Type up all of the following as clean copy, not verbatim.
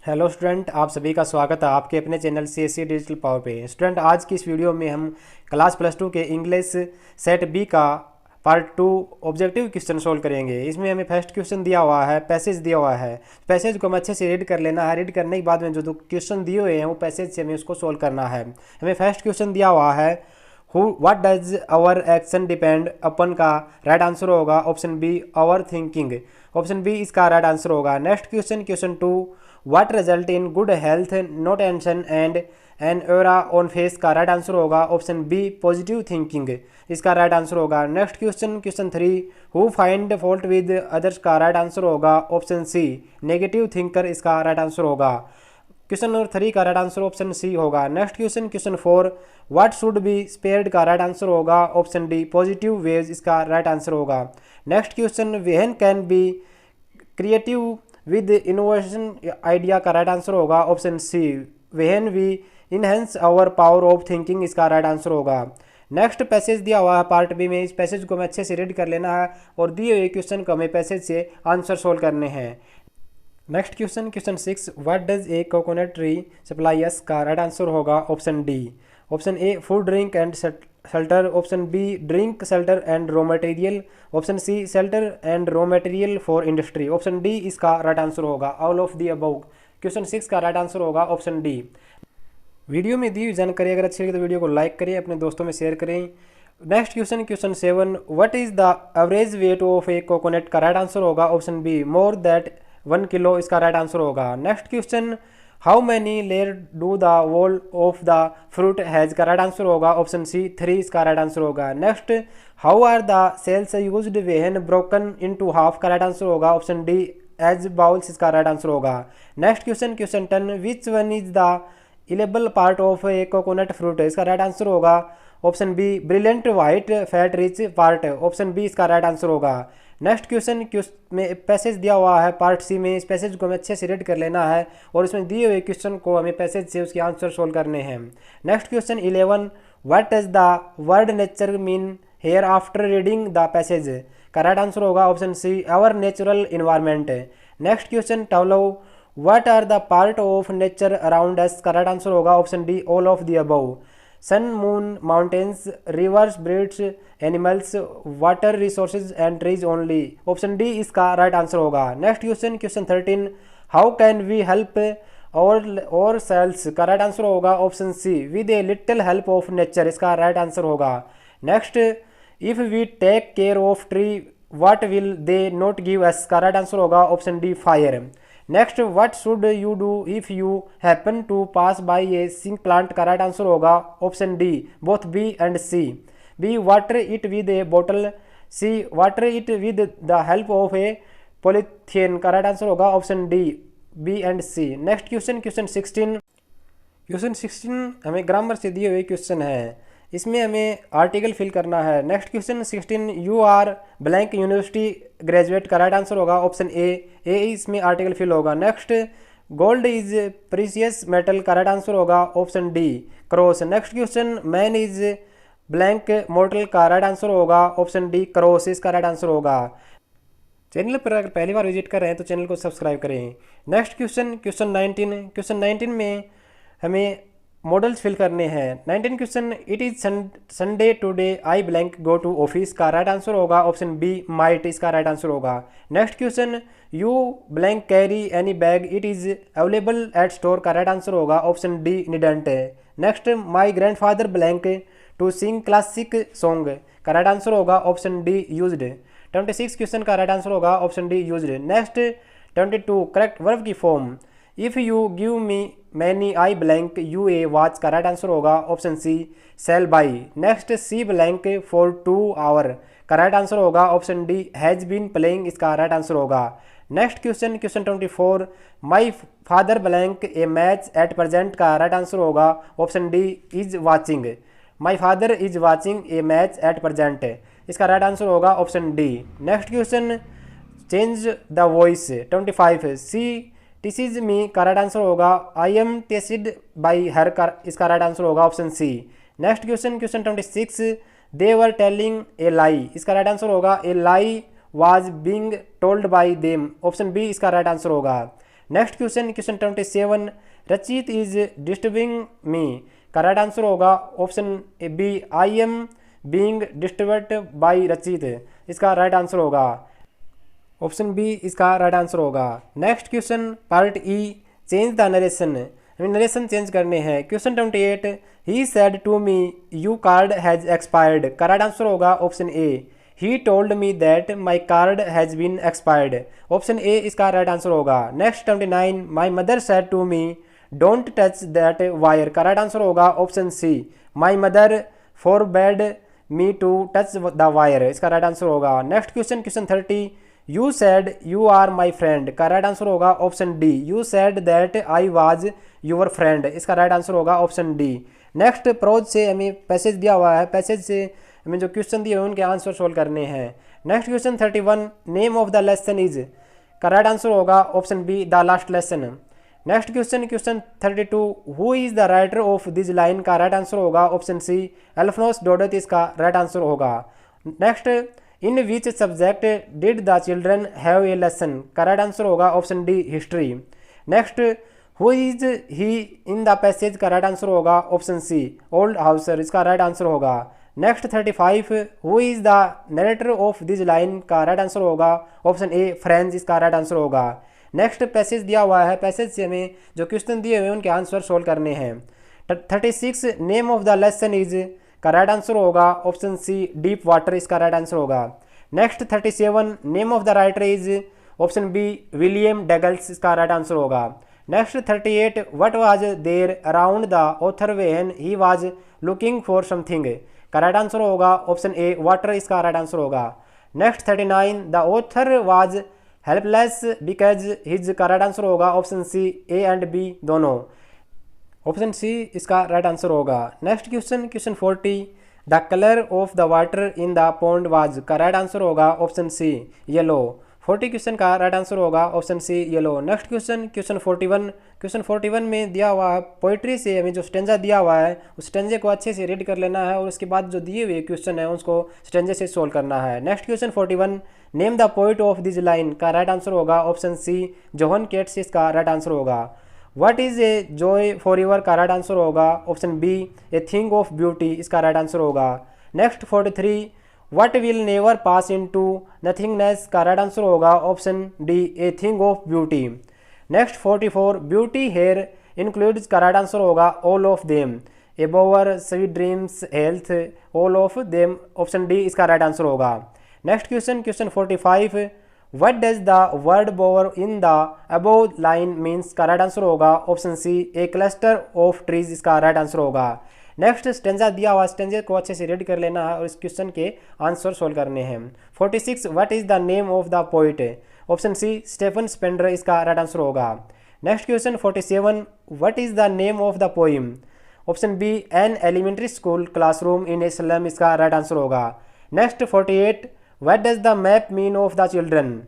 Hello student, आप सभी का स्वागत है आपके अपने चैनल CSC डिजिटल पावर पे। स्टूडेंट, आज की इस वीडियो में हम क्लास +2 के इंग्लिश सेट बी का पार्ट 2 ऑब्जेक्टिव क्वेश्चन सोल्व करेंगे। इसमें हमें फर्स्ट क्वेश्चन दिया हुआ है, पैसेज दिया हुआ है। पैसेज को हमें अच्छे से रीड कर लेना है। रीड करने के बाद में जो दो क्वेश्चन दिए हुए हैं वो पैसेज से हमें उसको सोल्व करना है। हमें फर्स्ट क्वेश्चन दिया हुआ है, what does our action depend upon का राइट आंसर होगा option B our thinking. Option B इसका राइट आंसर होगा। Next question, question 2, what result in good health no tension and an era on face का right answer होगा option B positive thinking. इसका right answer होगा। Next question, question 3, who find fault with others का right answer होगा option C negative thinker. इसका right answer होगा। Question number 3 का right answer option C होगा। Next question, question 4, what should be spared का right answer होगा option D positive waves. इसका right answer होगा। Next question, when can be creative with innovation idea का right answer होगा option C when we enhance our power of thinking. इसका right answer होगा। Next passage दिया हुआ है पार्ट बी में। इस पैसेज को हमें अच्छे से रीड कर लेना है और दिए हुए क्वेश्चन को हमें पैसेज से आंसर सोल्व करने हैं। Next question, question 6, what does a coconut tree supply us का राइट आंसर होगा option D. Option A food drink and shelter. Option B drink shelter and raw material. Option C shelter and raw material for industry. Option D इसका right answer होगा। All of the above. Question 6 का right answer होगा option D. Video में दी हुई जानकारी अगर अच्छी लगे तो वीडियो को लाइक करें, अपने दोस्तों में शेयर करें। Next question, question 7, what is the average weight of a coconut का राइट आंसर होगा option B more that 1 kilo. इसका राइट आंसर होगा। Next question, how many layer do the wall of the fruit has का right answer होगा option C 3। इसका right answer होगा। Next, how are the shells used when broken into half का right answer होगा option D as bowls. इसका right answer होगा। Next question, question 10, which one is the edible part of a coconut fruit. इसका right answer होगा option B brilliant white fat rich part. Option B इसका right answer होगा। Next question में passage दिया हुआ है part सी में। इस पैसेज को हमें अच्छे से रीड कर लेना है और इसमें दिए हुए क्वेश्चन को हमें पैसेज से उसके आंसर सोल्व करने हैं। Next question 11, what does the word nature mean here after reading the passage का राइट आंसर होगा option C our natural environment. Next question 12, what are the part of nature around us का right answer होगा option D all of the above. Sun, moon, mountains, rivers, birds, animals, water resources and trees only. Option D इसका right answer होगा। Next question, question 13, how can we help ourselves का right answer होगा option C with a little help of nature. इसका right answer होगा। Next, if we take care of tree what will they not give us का right answer होगा option D fire. Next, what should you do if you happen to pass by a sick plant का right answer होगा option D both B and C. B water it with A bottle. C water it with the help of a polythene का right answer होगा option D B and C. Next question, question 16, question 16 हमें grammar से दिए हुए question है। इसमें हमें article fill करना है। Next question 16, you are blank university graduate का राइट आंसर होगा ऑप्शन ए इसमें आर्टिकल फिल होगा। Next, gold is precious metal का राइट आंसर होगा option D cross. Next question, man is blank mortal का right answer होगा option D cross. इसका right answer होगा। चैनल पर अगर पहली बार विजिट कर रहे हैं तो चैनल को सब्सक्राइब करें। नेक्स्ट क्वेश्चन, क्वेश्चन 19, क्वेश्चन 19 में हमें मॉडल्स फिल करने हैं। 19 question, it is Sunday today I blank go to office का राइट आंसर होगा ऑप्शन बी माइट। इसका राइट आंसर होगा। Next question, you blank carry any bag it is available at store का right answer होगा option D needn't. Next, my grandfather blank to sing classic song का right answer होगा option D used. 26 question का right answer होगा option D used. Next, 22, correct verb की form. If you give me many I blank you a watch का right answer होगा option C sell by. Next, C blank for 2 hour का right answer होगा option D has been playing. इसका right answer होगा। Next question, question 24, my father blank a match at present का right answer होगा option D is watching. My father is watching a match at present. इसका right answer होगा option D. Next question, change the voice 25, she teases me का right answer होगा I am teased by her का इसका right answer होगा option C. Next question, question 26, they were telling a lie. इसका right answer होगा a lie was being told by them. Option B इसका right answer होगा। Next question, question 27, Rachit is disturbing me का right answer होगा option B, I am being disturbed by Rachit, इसका right answer होगा option B, इसका right answer होगा। Next question part E, change the narration, हमें narration change करने हैं। Question 28, he said to me you card has expired का right answer होगा option A, he told me that my card has been expired, option A इसका right answer होगा। Next 29, my mother said to me don't touch that wire का right answer होगा option C, my mother forbade me to touch the wire, इसका right answer होगा। Next question, question 30, you said you are my friend का right answer होगा option D, you said that I was your friend, इसका right answer होगा option D. Next prose से हमें passage दिया हुआ है, पैसेज से हमें जो क्वेश्चन दिए हुए उनके आंसर सोल्व करने हैं। Next question 31, name of the lesson is का राइट आंसर होगा option B, the last lesson. Next question, question 32, who is the writer of this line का राइट आंसर होगा ऑप्शन सी, अल्फोंस डोडेत, इसका right answer होगा। Next, in which subject did the children have a lesson का right answer होगा option D, history. Next, who is he in the passage का right answer होगा option सी, old Hauser, इसका right answer होगा। Next 35, who is the narrator of this line का right answer होगा option ए, French, इसका right answer होगा। Next passage दिया हुआ है, पैसेज से हमें जो क्वेश्चन दिए हुए उनके आंसर सोल्व करने हैं। 36, name of the lesson is का राइट आंसर होगा ऑप्शन सी, डीप वाटर, इसका राइट आंसर होगा। Next 37, name of the writer is option B, William Douglas, इसका राइट आंसर होगा। Next 38, what was there around the author when he was looking for something का right answer होगा option A, water, इसका right answer होगा। Next 39, the author was helpless because his का right answer होगा option C, A and B दोनों, option C इसका right answer होगा। Next question, question 40, the colour of the water in the pond was का right answer होगा option C, yellow. 40 question का right answer होगा option C, yellow. Next question, question 41, question 41 में दिया हुआ है पोइट्री से हमें जो स्टेंजा दिया हुआ है उस स्टेंजे को अच्छे से रीड कर लेना है और उसके बाद जो दिए हुए क्वेश्चन है उसको स्टेंजे से सोल्व करना है। Next question 41, name the poet of this line का राइट आंसर होगा ऑप्शन सी, जोहन केट्स, इसका राइट आंसर होगा। What is a joy for your का राइट आंसर होगा option B, a thing of beauty, इसका right answer होगा। Next 43, what will never pass into nothingness का right answer होगा option D, a thing of beauty. Next 44, beauty here includes का right answer होगा all of them, a bower, sweet dreams, health, all of them, option D इसका right answer होगा। Next question, question 45, what does the word bower in the above line means का right answer होगा option C, a cluster of trees, इसका right answer होगा। Next stanza दिया हुआ, स्टेंजे को अच्छे से रीड कर लेना है और इस क्वेश्चन के आंसर सोल्व करने हैं। 46, what is the name of the poet, option C, Stephen Spender, इसका राइट आंसर होगा। Next question 47, what is the name of the poem, option B, an elementary school classroom in a slum, इसका right answer होगा। Next 48, what does the map mean of the children,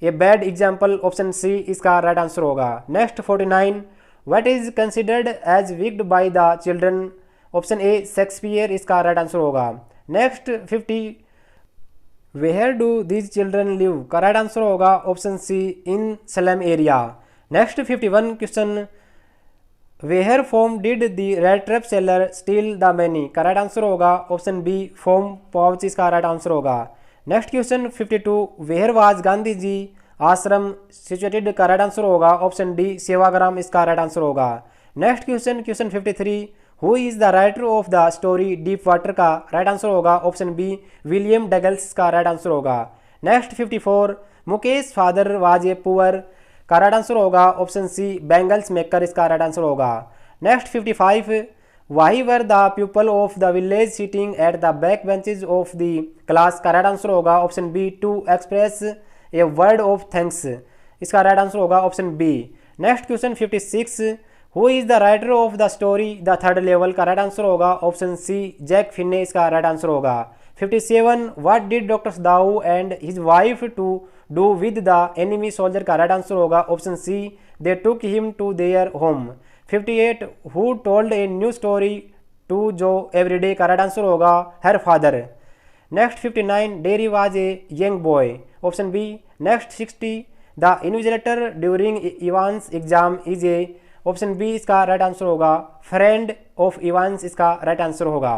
a bad example, option C इसका right answer होगा। Next 49, what is considered as wicked by the children, option A, Shakespeare, इसका right answer होगा। Next 50, where do these children live का right answer होगा option C, in slum area. Next 51 question, where from did the red trap seller steal the money का right answer होगा option B, from pouch, इसका right answer होगा। Next question 52, where was Gandhi ji ashram situated का right answer होगा option D, Sevagram, इसका right answer होगा। Next question, question 53, who is the writer of the story deep water का right answer होगा option B, William Douglas, का right answer होगा। Next 54, Mukesh father was a poor का right answer होगा option C, bangles maker, इसका right answer होगा। Next 55, why were the people of the village sitting at the back benches of the class का right answer होगा option B, to express a word of thanks, इसका right answer होगा option B. Next question 56, who is the writer of the story the third level का right answer होगा option C, Jack Finney, इसका right answer होगा। 57, what did doctor Dao and his wife to do with the enemy soldier का right answer होगा option C, they took him to their home. 58, who told a new story to Jo everyday का right answer होगा her father. Next 59, Derry was a young boy, option B. Next 60, the invigilator during Evans exam is a, option B इसका right answer होगा friend of Evans इसका right answer होगा।